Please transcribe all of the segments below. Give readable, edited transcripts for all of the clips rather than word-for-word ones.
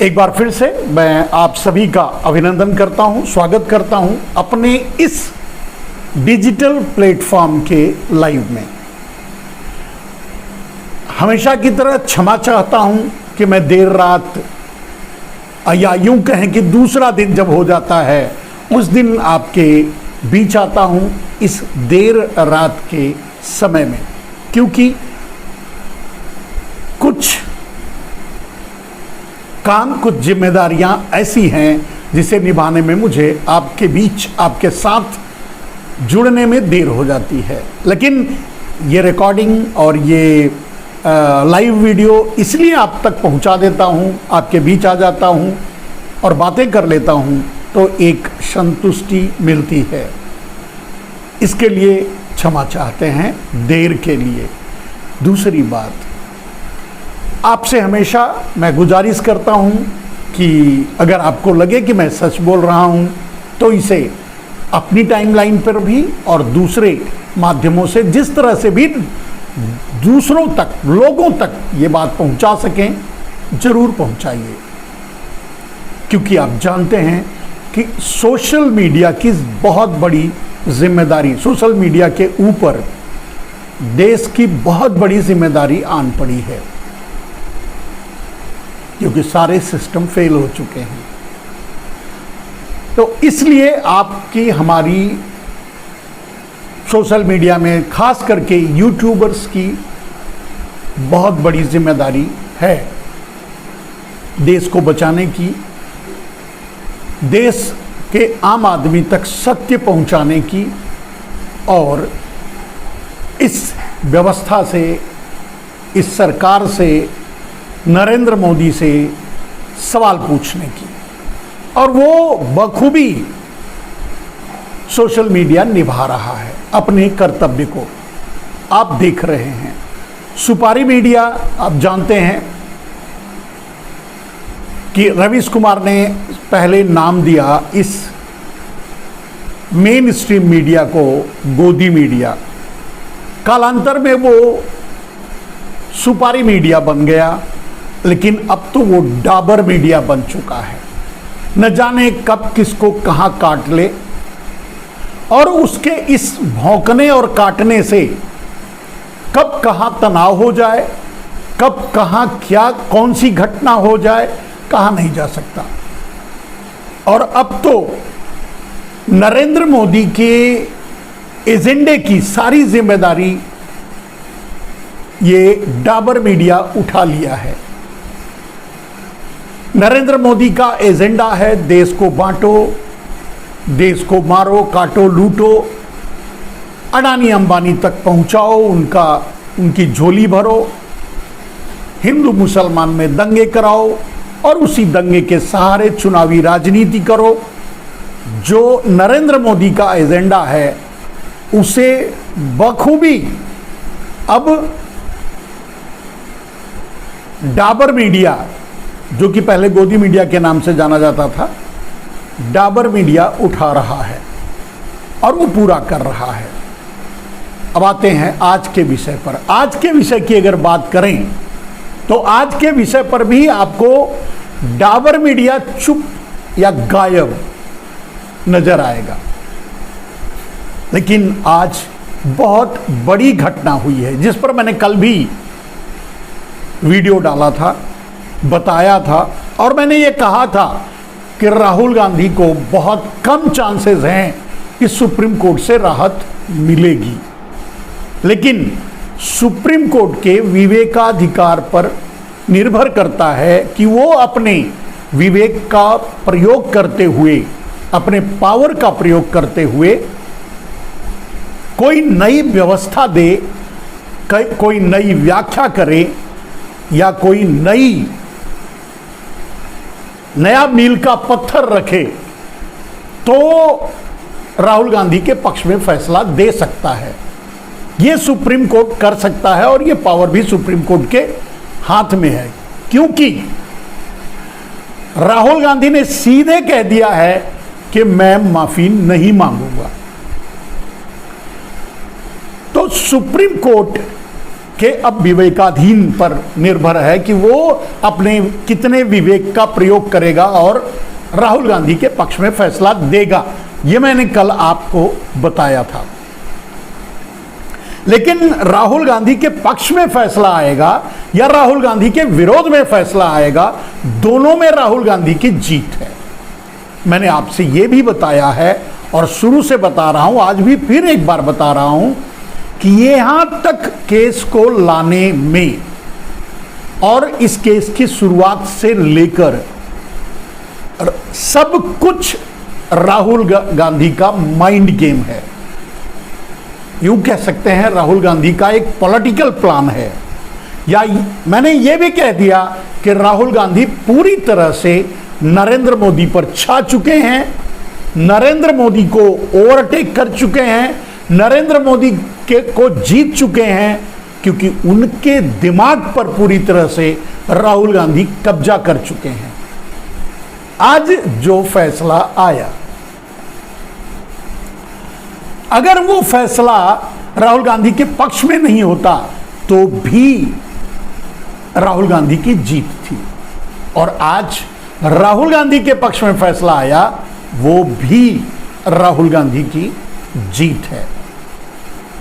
एक बार फिर से मैं आप सभी का अभिनंदन करता हूं, स्वागत करता हूं अपने इस डिजिटल प्लेटफॉर्म के लाइव में। हमेशा की तरह क्षमा चाहता हूं कि मैं देर रात या यूं कहें कि दूसरा दिन जब हो जाता है उस दिन आपके बीच आता हूं इस देर रात के समय में, क्योंकि कुछ काम, कुछ जिम्मेदारियां ऐसी हैं जिसे निभाने में मुझे आपके बीच, आपके साथ जुड़ने में देर हो जाती है। लेकिन ये रिकॉर्डिंग और ये लाइव वीडियो इसलिए आप तक पहुंचा देता हूं, आपके बीच आ जाता हूं और बातें कर लेता हूं, तो एक संतुष्टि मिलती है। इसके लिए क्षमा चाहते हैं देर के लिए। दूसरी बात, आपसे हमेशा मैं गुजारिश करता हूं कि अगर आपको लगे कि मैं सच बोल रहा हूं तो इसे अपनी टाइमलाइन पर भी और दूसरे माध्यमों से जिस तरह से भी दूसरों तक, लोगों तक ये बात पहुंचा सकें, जरूर पहुंचाइए। क्योंकि आप जानते हैं कि सोशल मीडिया की बहुत बड़ी जिम्मेदारी, सोशल मीडिया के ऊपर देश की बहुत बड़ी जिम्मेदारी आन पड़ी है, क्योंकि सारे सिस्टम फेल हो चुके हैं। तो इसलिए आपकी, हमारी सोशल मीडिया में खास करके यूट्यूबर्स की बहुत बड़ी जिम्मेदारी है देश को बचाने की, देश के आम आदमी तक सत्य पहुंचाने की और इस व्यवस्था से, इस सरकार से, नरेंद्र मोदी से सवाल पूछने की। और वो बखूबी सोशल मीडिया निभा रहा है अपने कर्तव्य को। आप देख रहे हैं सुपारी मीडिया, आप जानते हैं कि रवीश कुमार ने पहले नाम दिया इस मेन स्ट्रीम मीडिया को गोदी मीडिया। कालांतर में वो सुपारी मीडिया बन गया, लेकिन अब तो वो डाबर मीडिया बन चुका है। न जाने कब किसको कहां काट ले, और उसके इस भौंकने और काटने से कब कहां तनाव हो जाए, कब कहां क्या, कौन सी घटना हो जाए, कहा नहीं जा सकता। और अब तो नरेंद्र मोदी के एजेंडे की सारी जिम्मेदारी ये डाबर मीडिया उठा लिया है। नरेंद्र मोदी का एजेंडा है देश को बांटो, देश को मारो, काटो, लूटो, अडानी अंबानी तक पहुंचाओ, उनकी झोली भरो, हिंदू मुसलमान में दंगे कराओ और उसी दंगे के सहारे चुनावी राजनीति करो। जो नरेंद्र मोदी का एजेंडा है उसे बखूबी अब डाबर मीडिया, जो कि पहले गोदी मीडिया के नाम से जाना जाता था, डाबर मीडिया उठा रहा है और वो पूरा कर रहा है। अब आते हैं आज के विषय पर। आज के विषय की अगर बात करें तो आज के विषय पर भी आपको डाबर मीडिया चुप या गायब नजर आएगा। लेकिन आज बहुत बड़ी घटना हुई है जिस पर मैंने कल भी वीडियो डाला था, बताया था, और मैंने ये कहा था कि राहुल गांधी को बहुत कम चांसेस हैं कि सुप्रीम कोर्ट से राहत मिलेगी। लेकिन सुप्रीम कोर्ट के विवेकाधिकार पर निर्भर करता है कि वो अपने विवेक का प्रयोग करते हुए, अपने पावर का प्रयोग करते हुए कोई नई व्यवस्था दे, कोई नई व्याख्या करे या कोई नया मील का पत्थर रखे, तो राहुल गांधी के पक्ष में फैसला दे सकता है। ये सुप्रीम कोर्ट कर सकता है और ये पावर भी सुप्रीम कोर्ट के हाथ में है, क्योंकि राहुल गांधी ने सीधे कह दिया है कि मैं माफी नहीं मांगूंगा। तो सुप्रीम कोर्ट के अब विवेकाधीन पर निर्भर है कि वो अपने कितने विवेक का प्रयोग करेगा और राहुल गांधी के पक्ष में फैसला देगा। ये मैंने कल आपको बताया था। लेकिन राहुल गांधी के पक्ष में फैसला आएगा या राहुल गांधी के विरोध में फैसला आएगा, दोनों में राहुल गांधी की जीत है। मैंने आपसे यह भी बताया है और शुरू से बता रहा हूं, आज भी फिर एक बार बता रहा हूं कि यहां तक केस को लाने में और इस केस की शुरुआत से लेकर सब कुछ राहुल गांधी का माइंड गेम है। यूं कह सकते हैं राहुल गांधी का एक पॉलिटिकल प्लान है, या मैंने यह भी कह दिया कि राहुल गांधी पूरी तरह से नरेंद्र मोदी पर छा चुके हैं, नरेंद्र मोदी को ओवरटेक कर चुके हैं, नरेंद्र मोदी को जीत चुके हैं, क्योंकि उनके दिमाग पर पूरी तरह से राहुल गांधी कब्जा कर चुके हैं। आज जो फैसला आया, अगर वो फैसला राहुल गांधी के पक्ष में नहीं होता तो भी राहुल गांधी की जीत थी, और आज राहुल गांधी के पक्ष में फैसला आया, वो भी राहुल गांधी की जीत है।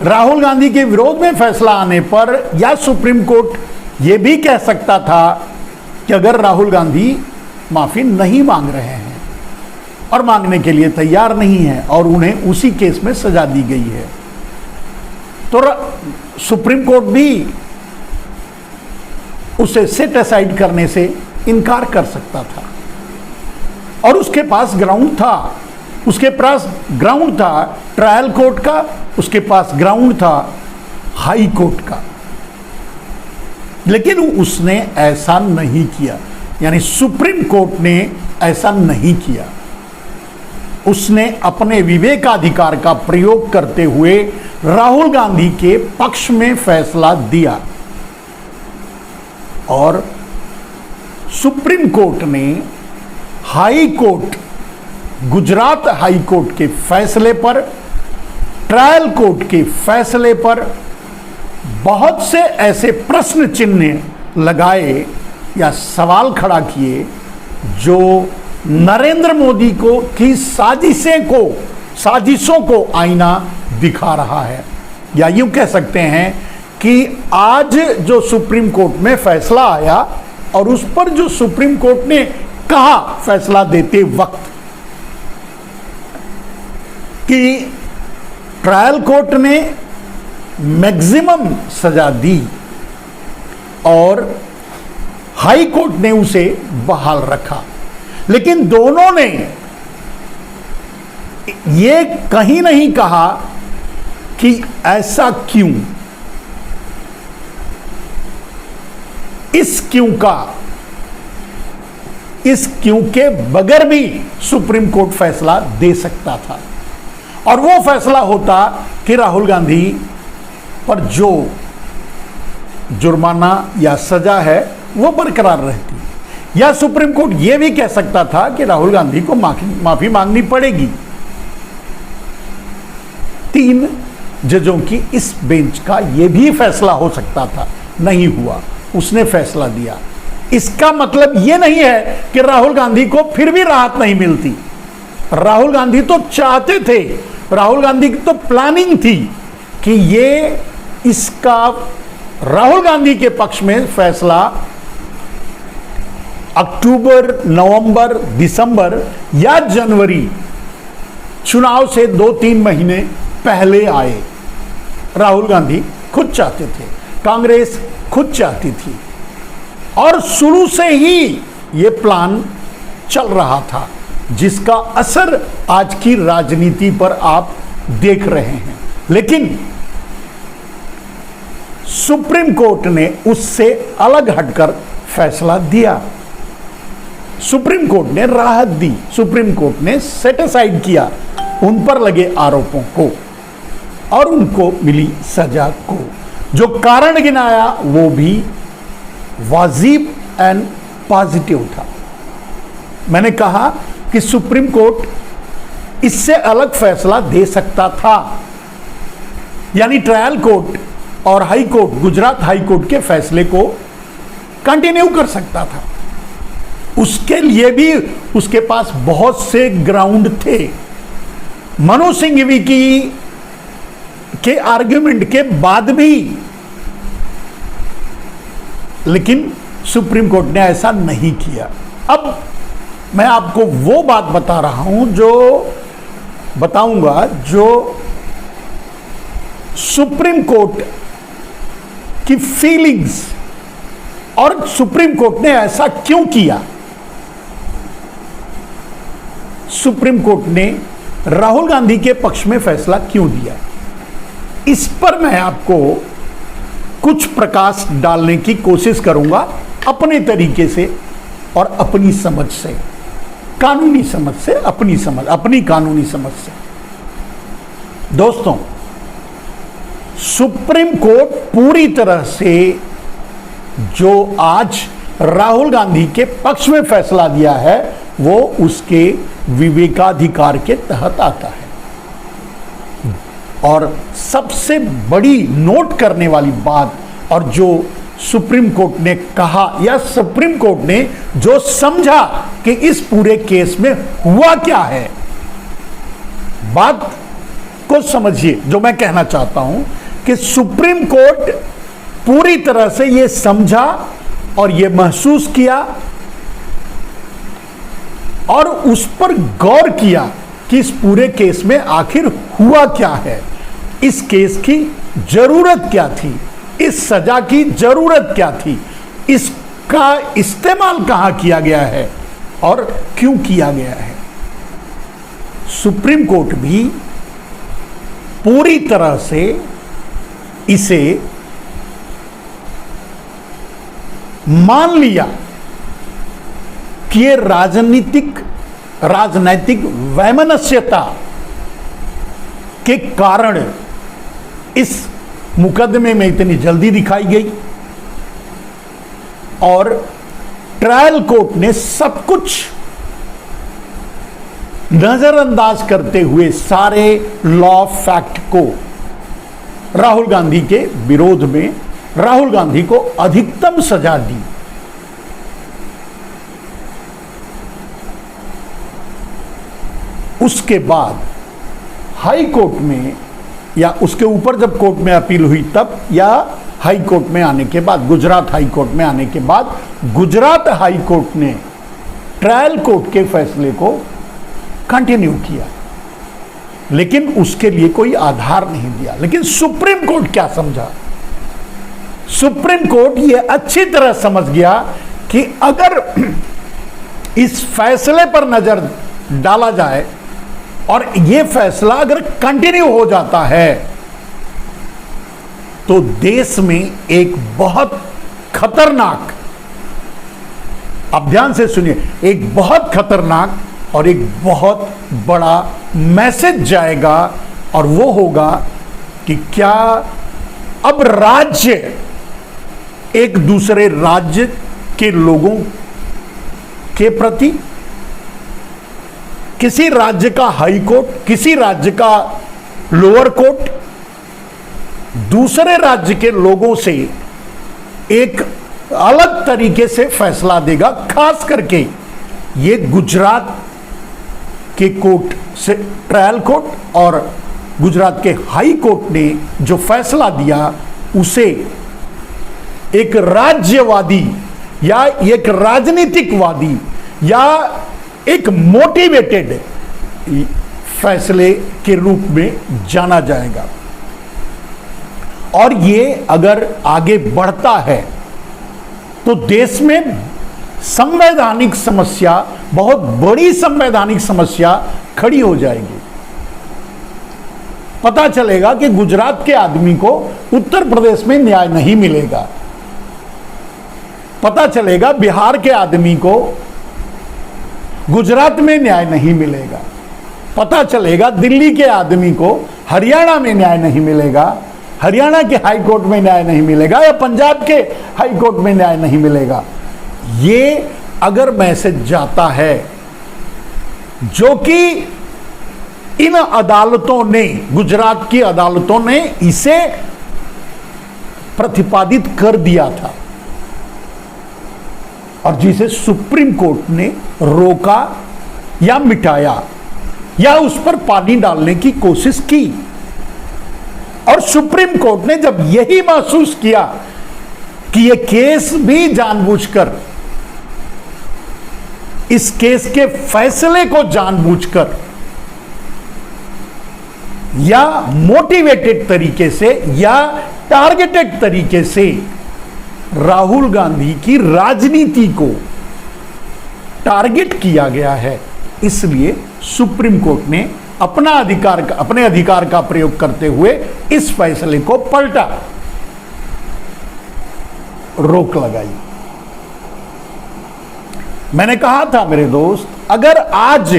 राहुल गांधी के विरोध में फैसला आने पर या सुप्रीम कोर्ट ये भी कह सकता था कि अगर राहुल गांधी माफी नहीं मांग रहे हैं और मांगने के लिए तैयार नहीं है और उन्हें उसी केस में सजा दी गई है, तो सुप्रीम कोर्ट भी उसे सेट असाइड करने से इनकार कर सकता था, और उसके पास ग्राउंड था, उसके पास ग्राउंड था ट्रायल कोर्ट का, उसके पास ग्राउंड था हाई कोर्ट का। लेकिन उसने ऐसा नहीं किया, यानी सुप्रीम कोर्ट ने ऐसा नहीं किया। उसने अपने विवेकाधिकार का प्रयोग करते हुए राहुल गांधी के पक्ष में फैसला दिया, और सुप्रीम कोर्ट ने high court, Gujarat high court के फैसले पर, ट्रायल कोर्ट के फैसले पर बहुत से ऐसे प्रश्न चिन्ह लगाए या सवाल खड़ा किए जो नरेंद्र मोदी को की साजिशों को आईना दिखा रहा है। या यूं कह सकते हैं कि आज जो सुप्रीम कोर्ट में फैसला आया और उस पर जो सुप्रीम कोर्ट ने कहा फैसला देते वक्त कि ट्रायल कोर्ट ने मैक्सिमम सजा दी और हाई कोर्ट ने उसे बहाल रखा, लेकिन दोनों ने ये कहीं नहीं कहा कि ऐसा क्यों, इस क्यों के बगैर भी सुप्रीम कोर्ट फैसला दे सकता था, और वो फैसला होता कि राहुल गांधी पर जो जुर्माना या सजा है वो बरकरार रहती, या सुप्रीम कोर्ट ये भी कह सकता था कि राहुल गांधी को माफी मांगनी पड़ेगी। 3 जजों की इस बेंच का ये भी फैसला हो सकता था, नहीं हुआ, उसने फैसला दिया। इसका मतलब ये नहीं है कि राहुल गांधी को फिर भी राहत नहीं मिलती। राहुल गांधी तो चाहते थे, राहुल गांधी की तो प्लानिंग थी कि ये इसका राहुल गांधी के पक्ष में फैसला अक्टूबर, नवंबर, दिसंबर या जनवरी चुनाव से 2-3 महीने पहले आए। राहुल गांधी खुद चाहते थे, कांग्रेस खुद चाहती थी, और शुरू से ही ये प्लान चल रहा था, जिसका असर आज की राजनीति पर आप देख रहे हैं। लेकिन सुप्रीम कोर्ट ने उससे अलग हटकर फैसला दिया। सुप्रीम कोर्ट ने राहत दी, सुप्रीम कोर्ट ने सेट असाइड किया उन पर लगे आरोपों को और उनको मिली सजा को। जो कारण गिनाया वो भी वाजिब एंड पॉजिटिव था। मैंने कहा कि सुप्रीम कोर्ट इससे अलग फैसला दे सकता था, यानी ट्रायल कोर्ट और high court, Gujarat high court के फैसले को कंटिन्यू कर सकता था। उसके लिए भी उसके पास बहुत से ग्राउंड थे। मनु सिंघवी के आर्ग्यूमेंट के बाद भी, लेकिन सुप्रीम कोर्ट ने ऐसा नहीं किया। अब मैं आपको वो बात बता रहा हूं, बताऊंगा जो सुप्रीम कोर्ट की फीलिंग्स, और सुप्रीम कोर्ट ने ऐसा क्यों किया। सुप्रीम कोर्ट ने राहुल गांधी के पक्ष में फैसला क्यों दिया, इस पर मैं आपको कुछ प्रकाश डालने की कोशिश करूंगा, अपने तरीके से और अपनी समझ से, कानूनी समझ से, अपनी कानूनी समझ से। दोस्तों, सुप्रीम कोर्ट पूरी तरह से जो आज राहुल गांधी के पक्ष में फैसला दिया है वो उसके विवेकाधिकार के तहत आता है। और सबसे बड़ी नोट करने वाली बात, और जो सुप्रीम कोर्ट ने कहा या सुप्रीम कोर्ट ने जो समझा कि इस पूरे केस में हुआ क्या है, बात को समझिए। जो मैं कहना चाहता हूं कि सुप्रीम कोर्ट पूरी तरह से यह समझा और यह महसूस किया और उस पर गौर किया कि इस पूरे केस में आखिर हुआ क्या है, इस केस की जरूरत क्या थी, इस सजा की जरूरत क्या थी, इसका इस्तेमाल कहां किया गया है और क्यों किया गया है। सुप्रीम कोर्ट भी पूरी तरह से इसे मान लिया कि ये राजनैतिक वैमनस्यता के कारण इस मुकदमे में इतनी जल्दी दिखाई गई, और ट्रायल कोर्ट ने सब कुछ नजरअंदाज करते हुए सारे लॉ फैक्ट को राहुल गांधी के विरोध में राहुल गांधी को अधिकतम सजा दी। उसके बाद हाई कोर्ट में या उसके ऊपर जब कोर्ट में अपील हुई तब, या हाई कोर्ट में आने के बाद, गुजरात हाई कोर्ट में आने के बाद, गुजरात हाई कोर्ट ने ट्रायल कोर्ट के फैसले को कंटिन्यू किया, लेकिन उसके लिए कोई आधार नहीं दिया। लेकिन सुप्रीम कोर्ट क्या समझा? सुप्रीम कोर्ट यह अच्छी तरह समझ गया कि अगर इस फैसले पर नजर डाला जाए और यह फैसला अगर कंटिन्यू हो जाता है तो देश में एक बहुत खतरनाक, आप ध्यान से सुनिए, एक बहुत खतरनाक और एक बहुत बड़ा मैसेज जाएगा, और वो होगा कि क्या अब राज्य एक दूसरे राज्य के लोगों के प्रति, किसी राज्य का हाई कोर्ट, किसी राज्य का लोअर कोर्ट दूसरे राज्य के लोगों से एक अलग तरीके से फैसला देगा। खास करके ये गुजरात के कोर्ट से, ट्रायल कोर्ट और गुजरात के हाई कोर्ट ने जो फैसला दिया उसे एक राज्यवादी या एक राजनीतिकवादी या एक मोटिवेटेड फैसले के रूप में जाना जाएगा। और ये अगर आगे बढ़ता है तो देश में संवैधानिक समस्या, बहुत बड़ी संवैधानिक समस्या खड़ी हो जाएगी। पता चलेगा कि गुजरात के आदमी को उत्तर प्रदेश में न्याय नहीं मिलेगा, पता चलेगा बिहार के आदमी को गुजरात में न्याय नहीं मिलेगा, पता चलेगा दिल्ली के आदमी को हरियाणा में न्याय नहीं मिलेगा, हरियाणा के हाई कोर्ट में न्याय नहीं मिलेगा, या पंजाब के हाई कोर्ट में न्याय नहीं मिलेगा। ये अगर मैसेज जाता है, जो कि इन अदालतों ने, गुजरात की अदालतों ने इसे प्रतिपादित कर दिया था और जिसे सुप्रीम कोर्ट ने रोका या मिटाया या उस पर पानी डालने की कोशिश की। और सुप्रीम कोर्ट ने जब यही महसूस किया कि यह केस भी जानबूझकर, इस केस के फैसले को जानबूझकर या मोटिवेटेड तरीके से या टारगेटेड तरीके से राहुल गांधी की राजनीति को टारगेट किया गया है, इसलिए सुप्रीम कोर्ट ने अपने अधिकार का प्रयोग करते हुए इस फैसले को पलटा, रोक लगाई। मैंने कहा था मेरे दोस्त, अगर आज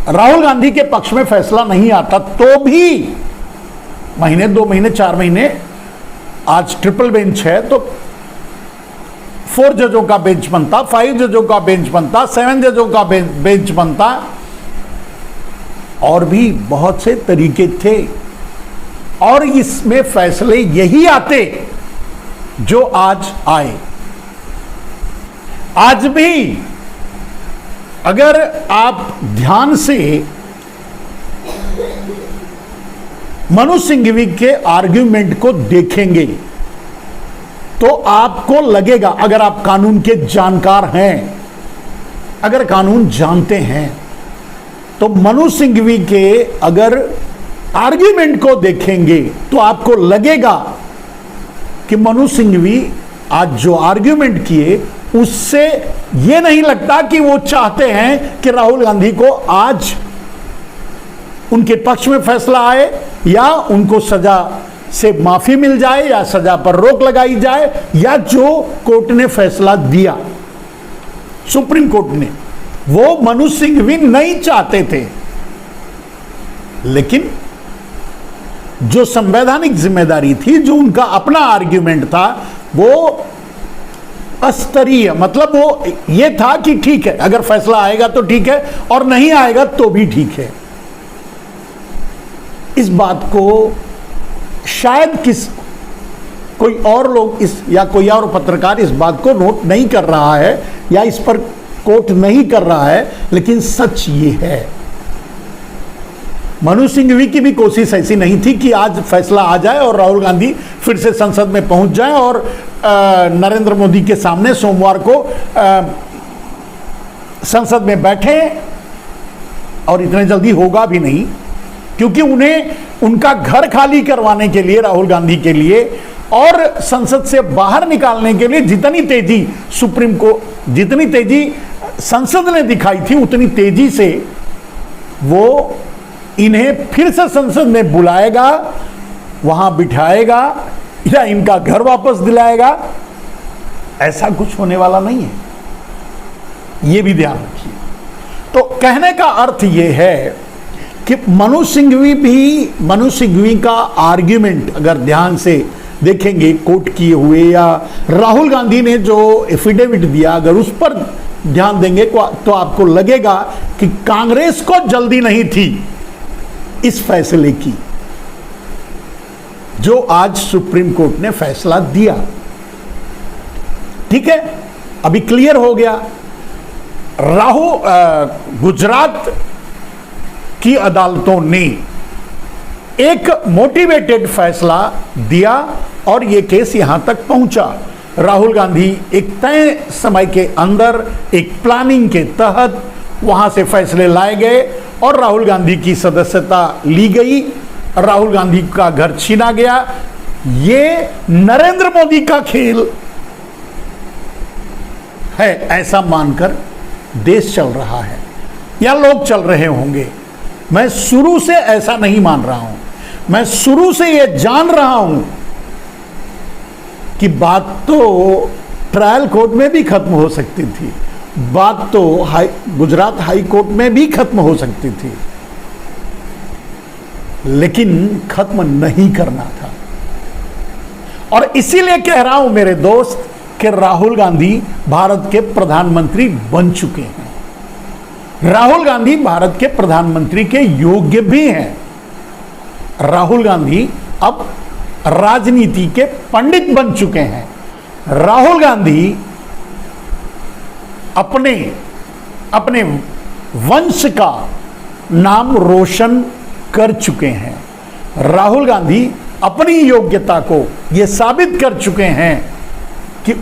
राहुल गांधी के पक्ष में फैसला नहीं आता तो भी महीने, 2 महीने, 4 महीने, आज ट्रिपल बेंच है तो 4 जजों का बेंच बनता, 5 जजों का बेंच बनता, 7 जजों का बेंच बनता, और भी बहुत से तरीके थे और इसमें फैसले यही आते जो आज आए। आज भी अगर आप ध्यान से मनु सिंघवी के आर्ग्यूमेंट को देखेंगे तो आपको लगेगा, अगर आप कानून के जानकार हैं, अगर कानून जानते हैं, तो मनु सिंघवी के अगर आर्ग्यूमेंट को देखेंगे तो आपको लगेगा कि मनु सिंघवी आज जो आर्ग्यूमेंट किए उससे यह नहीं लगता कि वो चाहते हैं कि राहुल गांधी को आज उनके पक्ष में फैसला आए या उनको सजा से माफी मिल जाए या सजा पर रोक लगाई जाए, या जो कोर्ट ने फैसला दिया, सुप्रीम कोर्ट ने, वो मनु सिंघवी नहीं चाहते थे। लेकिन जो संवैधानिक जिम्मेदारी थी, जो उनका अपना आर्ग्यूमेंट था, वो अस्तरीय, मतलब वो ये था कि ठीक है, अगर फैसला आएगा तो ठीक है और नहीं आएगा तो भी ठीक है। इस बात को शायद कोई और लोग या कोई और पत्रकार इस बात को नोट नहीं कर रहा है या इस पर कोट नहीं कर रहा है, लेकिन सच ये है। मनु सिंघवी की भी कोशिश ऐसी नहीं थी कि आज फैसला आ जाए और राहुल गांधी फिर से संसद में पहुंच जाए और नरेंद्र मोदी के सामने सोमवार को संसद में बैठे, और इतने जल्दी होगा भी नहीं, क्योंकि उन्हें उनका घर खाली करवाने के लिए, राहुल गांधी के लिए, और संसद से बाहर निकालने के लिए जितनी तेजी जितनी तेजी संसद ने दिखाई थी, उतनी तेजी से वो इन्हें फिर से संसद में बुलाएगा, वहां बिठाएगा या इनका घर वापस दिलाएगा। ऐसा कुछ होने वाला नहीं है, यह भी ध्यान रखिए। तो कहने का अर्थ यह है कि मनु सिंघवी का आर्ग्यूमेंट अगर ध्यान से देखेंगे, कोट किए हुए, या राहुल गांधी ने जो एफिडेविट दिया, अगर उस पर ध्यान देंगे तो आपको लगेगा कि कांग्रेस को जल्दी नहीं थी इस फैसले की जो आज सुप्रीम कोर्ट ने फैसला दिया। ठीक है, अभी क्लियर हो गया। गुजरात की अदालतों ने एक मोटिवेटेड फैसला दिया और यह केस यहां तक पहुंचा। राहुल गांधी एक तय समय के अंदर एक प्लानिंग के तहत वहां से फैसले लाए गए और राहुल गांधी की सदस्यता ली गई, राहुल गांधी का घर छीना गया। ये नरेंद्र मोदी का खेल है, ऐसा मानकर देश चल रहा है या लोग चल रहे होंगे। मैं शुरू से ऐसा नहीं मान रहा हूं, मैं शुरू से यह जान रहा हूं कि बात तो ट्रायल कोर्ट में भी खत्म हो सकती थी, बात तो गुजरात हाई कोर्ट में भी खत्म हो सकती थी, लेकिन खत्म नहीं करना था। और इसीलिए कह रहा हूं मेरे दोस्त कि राहुल गांधी भारत के प्रधानमंत्री बन चुके हैं, राहुल गांधी भारत के प्रधानमंत्री के योग्य भी हैं। राहुल गांधी अब राजनीति के पंडित बन चुके हैं। राहुल गांधी अपने अपने वंश का नाम रोशन कर चुके हैं। राहुल गांधी अपनी योग्यता को यह साबित कर चुके हैं कि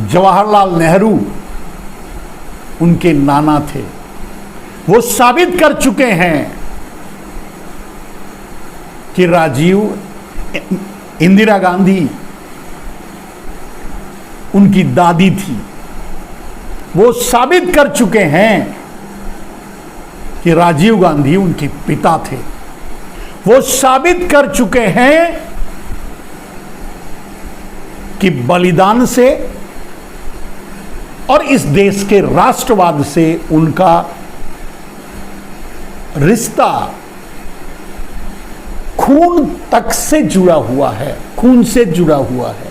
जवाहरलाल नेहरू उनके नाना थे। वो साबित कर चुके हैं कि इंदिरा गांधी उनकी दादी थी। वो साबित कर चुके हैं कि राजीव गांधी उनके पिता थे। वो साबित कर चुके हैं कि बलिदान से और इस देश के राष्ट्रवाद से उनका रिश्ता खून तक से जुड़ा हुआ है, खून से जुड़ा हुआ है।